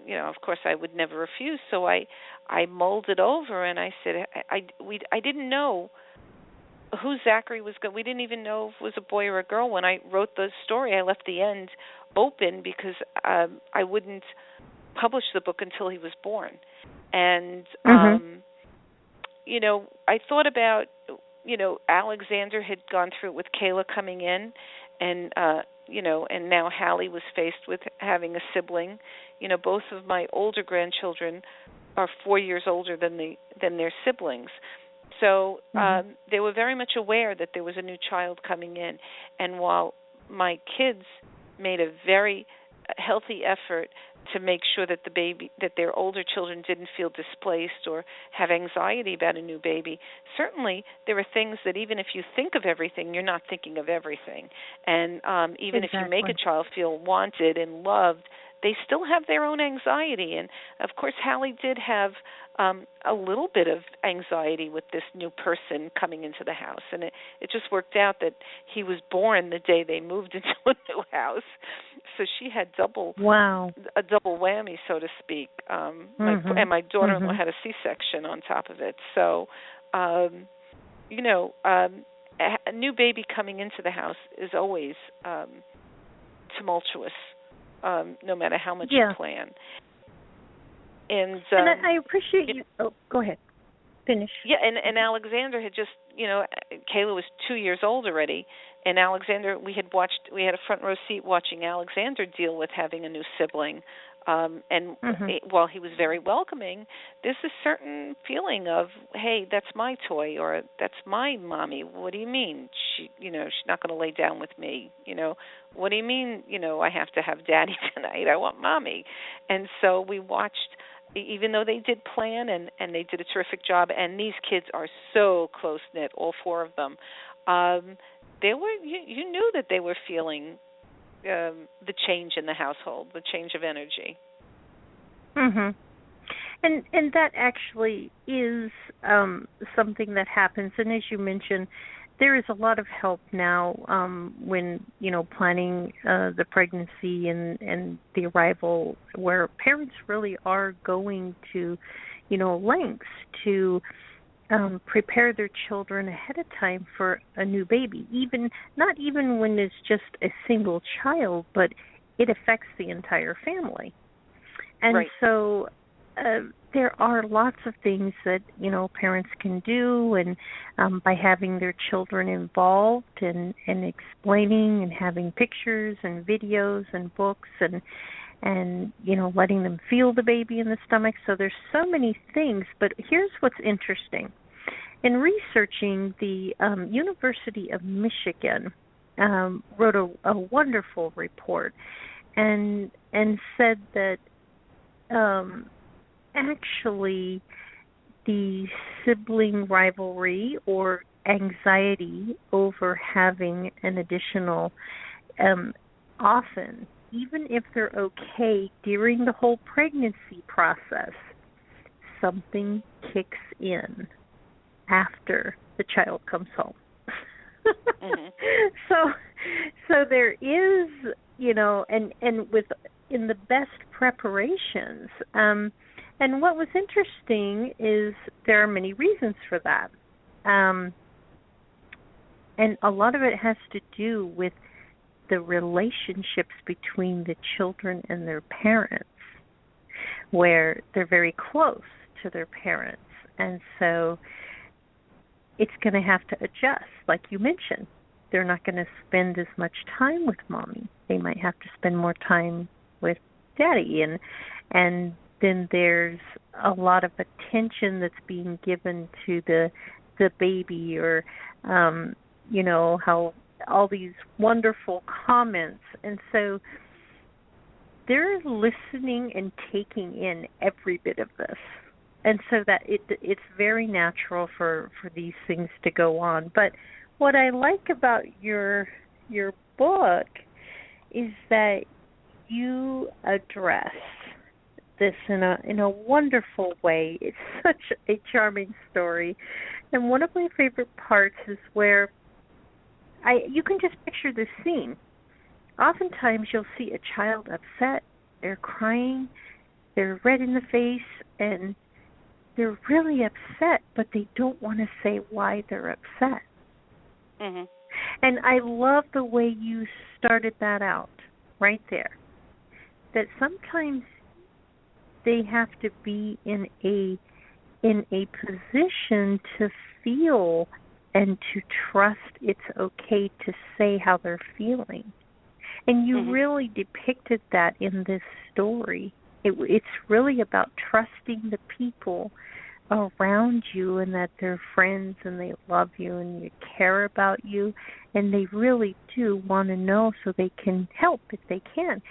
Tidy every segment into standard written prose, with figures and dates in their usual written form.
of course I would never refuse. So I mulled it over, and I said, I didn't know who Zachary was going. We didn't even know if it was a boy or a girl. When I wrote the story, I left the end open because I wouldn't publish the book until he was born. And I thought about, Alexander had gone through it with Kayla coming in, and and now Hallie was faced with having a sibling. Both of my older grandchildren are 4 years older than their siblings. So they were very much aware that there was a new child coming in. And while my kids made a very healthy effort to make sure that their older children didn't feel displaced or have anxiety about a new baby, certainly there are things that even if you think of everything, you're not thinking of everything. And even if you make a child feel wanted and loved, they still have their own anxiety. And, of course, Hallie did have a little bit of anxiety with this new person coming into the house. And it just worked out that he was born the day they moved into a new house. So she had a double whammy, so to speak. And my daughter-in-law had a C-section on top of it. So, a new baby coming into the house is always tumultuous. No matter how much you plan. And I appreciate you. Oh, go ahead. Finish. Yeah, and Alexander had just, Kayla was 2 years old already, and Alexander, we had a front row seat watching Alexander deal with having a new sibling. While he was very welcoming, there's a certain feeling of, hey, that's my toy, or that's my mommy. What do you mean? She's not going to lay down with me. What do you mean? I have to have daddy tonight. I want mommy. And so we watched, even though they did plan and they did a terrific job, and these kids are so close knit, all four of them. You knew that they were feeling the change in the household, the change of energy. And that actually is something that happens. And as you mentioned, there is a lot of help now when planning the pregnancy and the arrival, where parents really are going to lengths to prepare their children ahead of time for a new baby, not even when it's just a single child, but it affects the entire family. And so there are lots of things that parents can do, and by having their children involved and explaining and having pictures and videos and books and letting them feel the baby in the stomach. So there's so many things, but here's what's interesting. In researching, the University of Michigan wrote a wonderful report and said that actually the sibling rivalry or anxiety over having an additional, often, even if they're okay during the whole pregnancy process, something kicks in after the child comes home. So there is, and in the best preparations. And what was interesting is there are many reasons for that. And a lot of it has to do with the relationships between the children and their parents, where they're very close to their parents. And so it's going to have to adjust. Like you mentioned, they're not going to spend as much time with mommy. They might have to spend more time with daddy. And then there's a lot of attention that's being given to the baby, or, how all these wonderful comments. And so they're listening and taking in every bit of this. And so that it's very natural for these things to go on. But what I like about your book is that you address this in a wonderful way. It's such a charming story. And one of my favorite parts is where you can just picture this scene. Oftentimes you'll see a child upset, they're crying, they're red in the face and they're really upset, but they don't want to say why they're upset. Mhm. And I love the way you started that out right there. That sometimes they have to be in a position to feel and to trust it's okay to say how they're feeling. And you Mhm. really depicted that in this story. It's really about trusting the people around you and that they're friends and they love you and you care about you and they really do want to know so they can help if they can.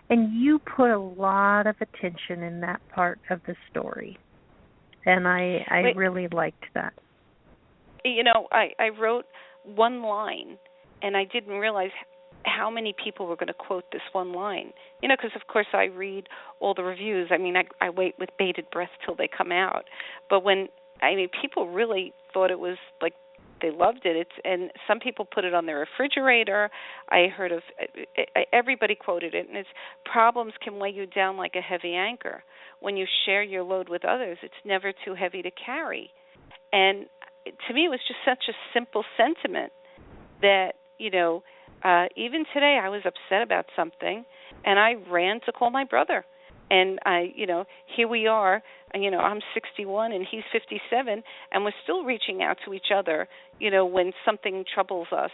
And you put a lot of attention in that part of the story. And I Wait, really liked that. I wrote one line, and I didn't realize how many people were going to quote this one line. Because of course I read all the reviews. I mean, I wait with bated breath till they come out. But people really thought it was like they loved it. And some people put it on their refrigerator. I heard of everybody quoted it, and it's problems can weigh you down like a heavy anchor. When you share your load with others, it's never too heavy to carry. And to me, it was just such a simple sentiment that, even today I was upset about something, and I ran to call my brother. And here we are, I'm 61 and he's 57, and we're still reaching out to each other, when something troubles us,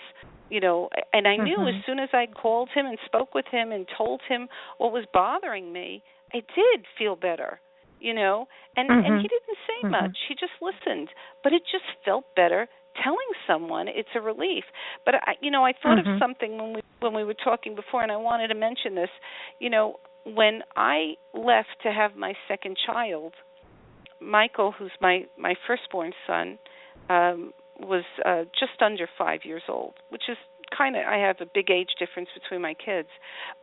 and I knew as soon as I called him and spoke with him and told him what was bothering me, I did feel better, and he didn't say much. He just listened, but it just felt better telling someone. It's a relief. But I thought of something when we were talking before, and I wanted to mention this. When I left to have my second child, Michael, who's my firstborn son, was just under 5 years old, which is I have a big age difference between my kids,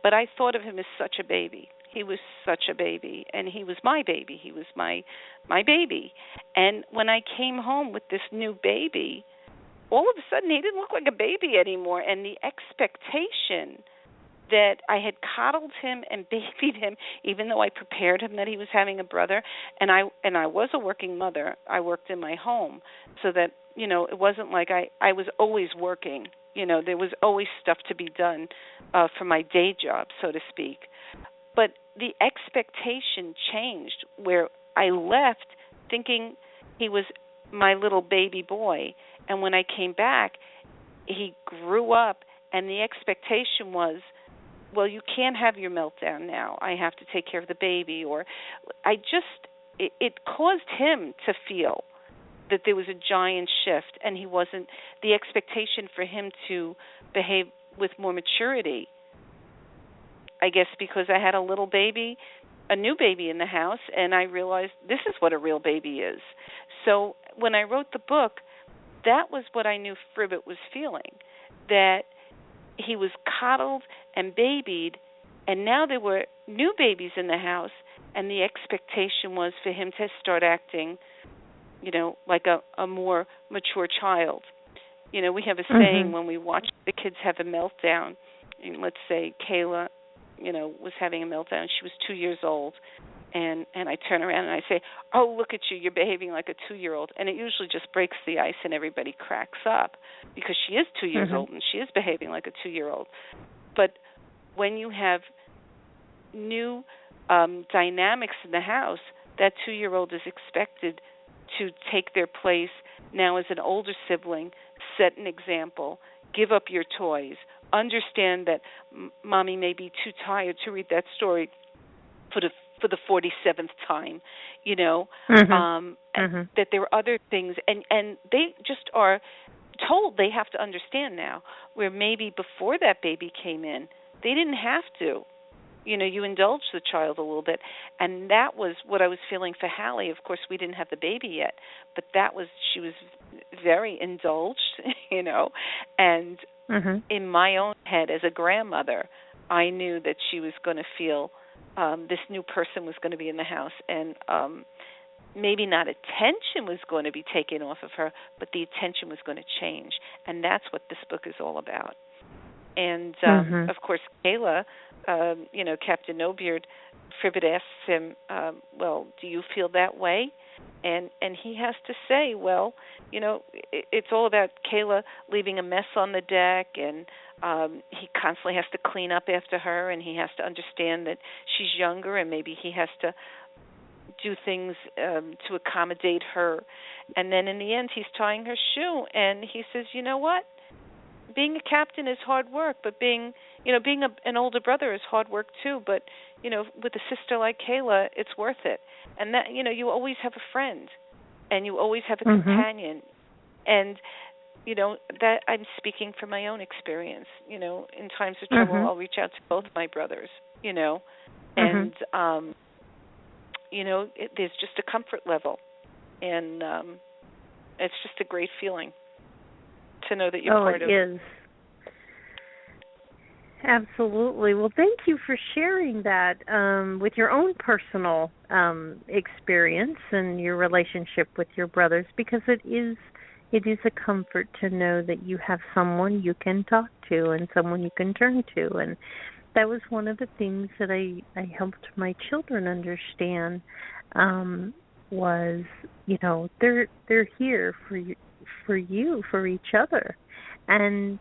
but I thought of him as such a baby. He was such a baby, and he was my baby. He was my baby. And when I came home with this new baby, all of a sudden he didn't look like a baby anymore, and the expectation that I had coddled him and babied him, even though I prepared him that he was having a brother, and I was a working mother. I worked in my home, so that it wasn't like I was always working. There was always stuff to be done for my day job, so to speak. But the expectation changed, where I left thinking he was my little baby boy, and when I came back, he grew up, and the expectation was, well, you can't have your meltdown now. I have to take care of the baby. Or it caused him to feel that there was a giant shift, and the expectation for him to behave with more maturity, I guess because I had a little baby, a new baby in the house, and I realized this is what a real baby is. So when I wrote the book, that was what I knew Fribbet was feeling, that he was coddled and babied, and now there were new babies in the house, and the expectation was for him to start acting, like a more mature child. We have a saying when we watch the kids have a meltdown, and let's say Kayla, was having a meltdown. She was 2 years old, and I turn around and I say, "Oh, look at you! You're behaving like a 2-year-old," and it usually just breaks the ice, and everybody cracks up because she is 2 years old and she is behaving like a 2-year-old. But when you have new dynamics in the house, that 2-year-old is expected to take their place now as an older sibling, set an example, give up your toys, understand that mommy may be too tired to read that story for the 47th time, that there are other things, and they just are told they have to understand now, where maybe before that baby came in, they didn't have to. You indulged the child a little bit, and that was what I was feeling for Hallie. Of course, we didn't have the baby yet, but she was very indulged, and in my own head as a grandmother, I knew that she was going to feel this new person was going to be in the house, and maybe not attention was going to be taken off of her, but the attention was going to change, and that's what this book is all about. And, of course, Kayla, Captain-No-Beard, Fribbet asks him, well, do you feel that way? And he has to say, well, it's all about Kayla leaving a mess on the deck, and he constantly has to clean up after her, and he has to understand that she's younger, and maybe he has to do things to accommodate her. And then in the end, he's tying her shoe, and he says, you know what? Being a captain is hard work, but being an older brother is hard work too. But with a sister like Kayla, it's worth it. And that you always have a friend, and you always have a companion, and that I'm speaking from my own experience. In times of trouble, I'll reach out to both my brothers. And there's just a comfort level, and it's just a great feeling to know that you're part of it. Oh, it is. Absolutely. Well, thank you for sharing that with your own personal experience and your relationship with your brothers, because it is a comfort to know that you have someone you can talk to and someone you can turn to. And that was one of the things that I helped my children understand was, they're here for you, for each other. And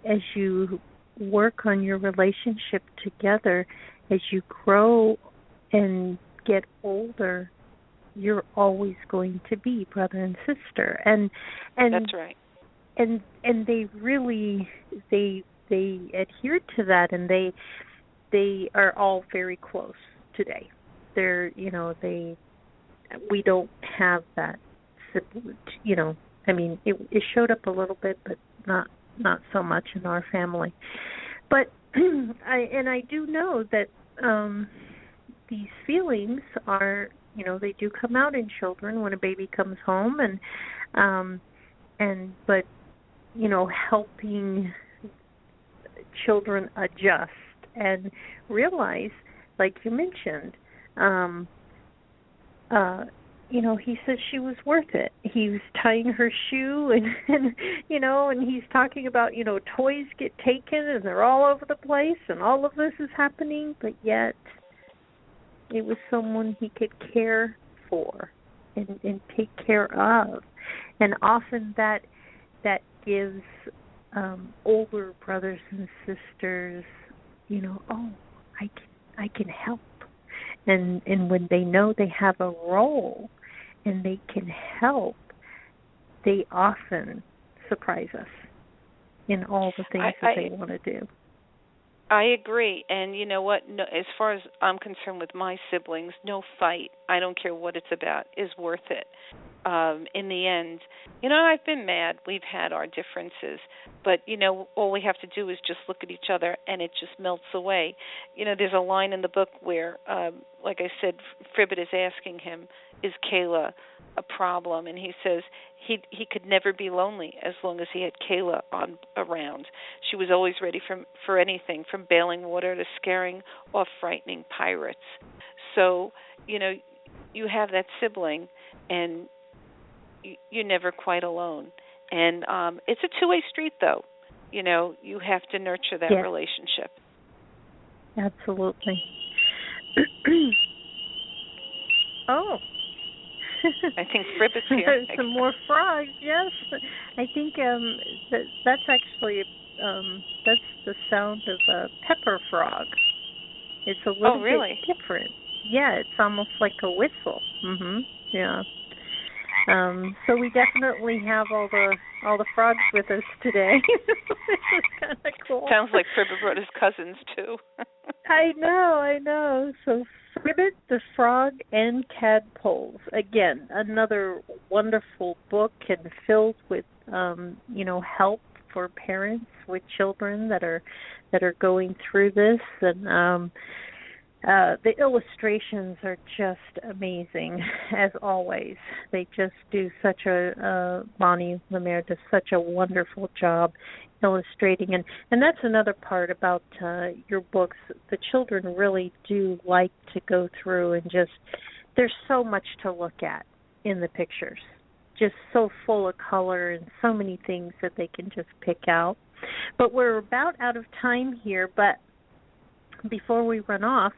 as you work on your relationship together, as you grow and get older, you're always going to be brother and sister. And that's right. And they really they adhere to that, and they are all very close today. We don't have that, it showed up a little bit, but not so much in our family. But I do know that these feelings are, they do come out in children when a baby comes home, but helping children adjust and realize, like you mentioned, he says she was worth it. He was tying her shoe, and he's talking about, toys get taken and they're all over the place and all of this is happening, but yet it was someone he could care for and take care of. And often that gives older brothers and sisters, I can help. And when they know they have a role and they can help, they often surprise us in all the things that they want to do. I agree. And you know what? No, as far as I'm concerned with my siblings, no fight, I don't care what it's about, is worth it. In the end, I've been mad. We've had our differences. But, all we have to do is just look at each other and it just melts away. There's a line in the book where, like I said, Fribbet is asking him, is Kayla a problem? And he says he could never be lonely as long as he had Kayla around. She was always ready for anything, from bailing water to scaring off frightening pirates. So, you have that sibling, and you're never quite alone. And it's a two-way street, though. You have to nurture that relationship. Absolutely. Oh. I think Fribbet's here. Some more frogs, yes. I think that's actually that's the sound of a pepper frog. It's a little bit different. Yeah, it's almost like a whistle. Yeah. So we definitely have all the frogs with us today. This is kind of cool. Sounds like Fribbet brought his cousins too. I know. So Fribbet the Frog and Tadpoles. Again, another wonderful book and filled with help for parents with children that are going through this, and the illustrations are just amazing, as always. They just do such Bonnie Lemire does such a wonderful job illustrating. And that's another part about your books. The children really do like to go through and there's so much to look at in the pictures. Just so full of color and so many things that they can just pick out. But we're about out of time here, but before we run off,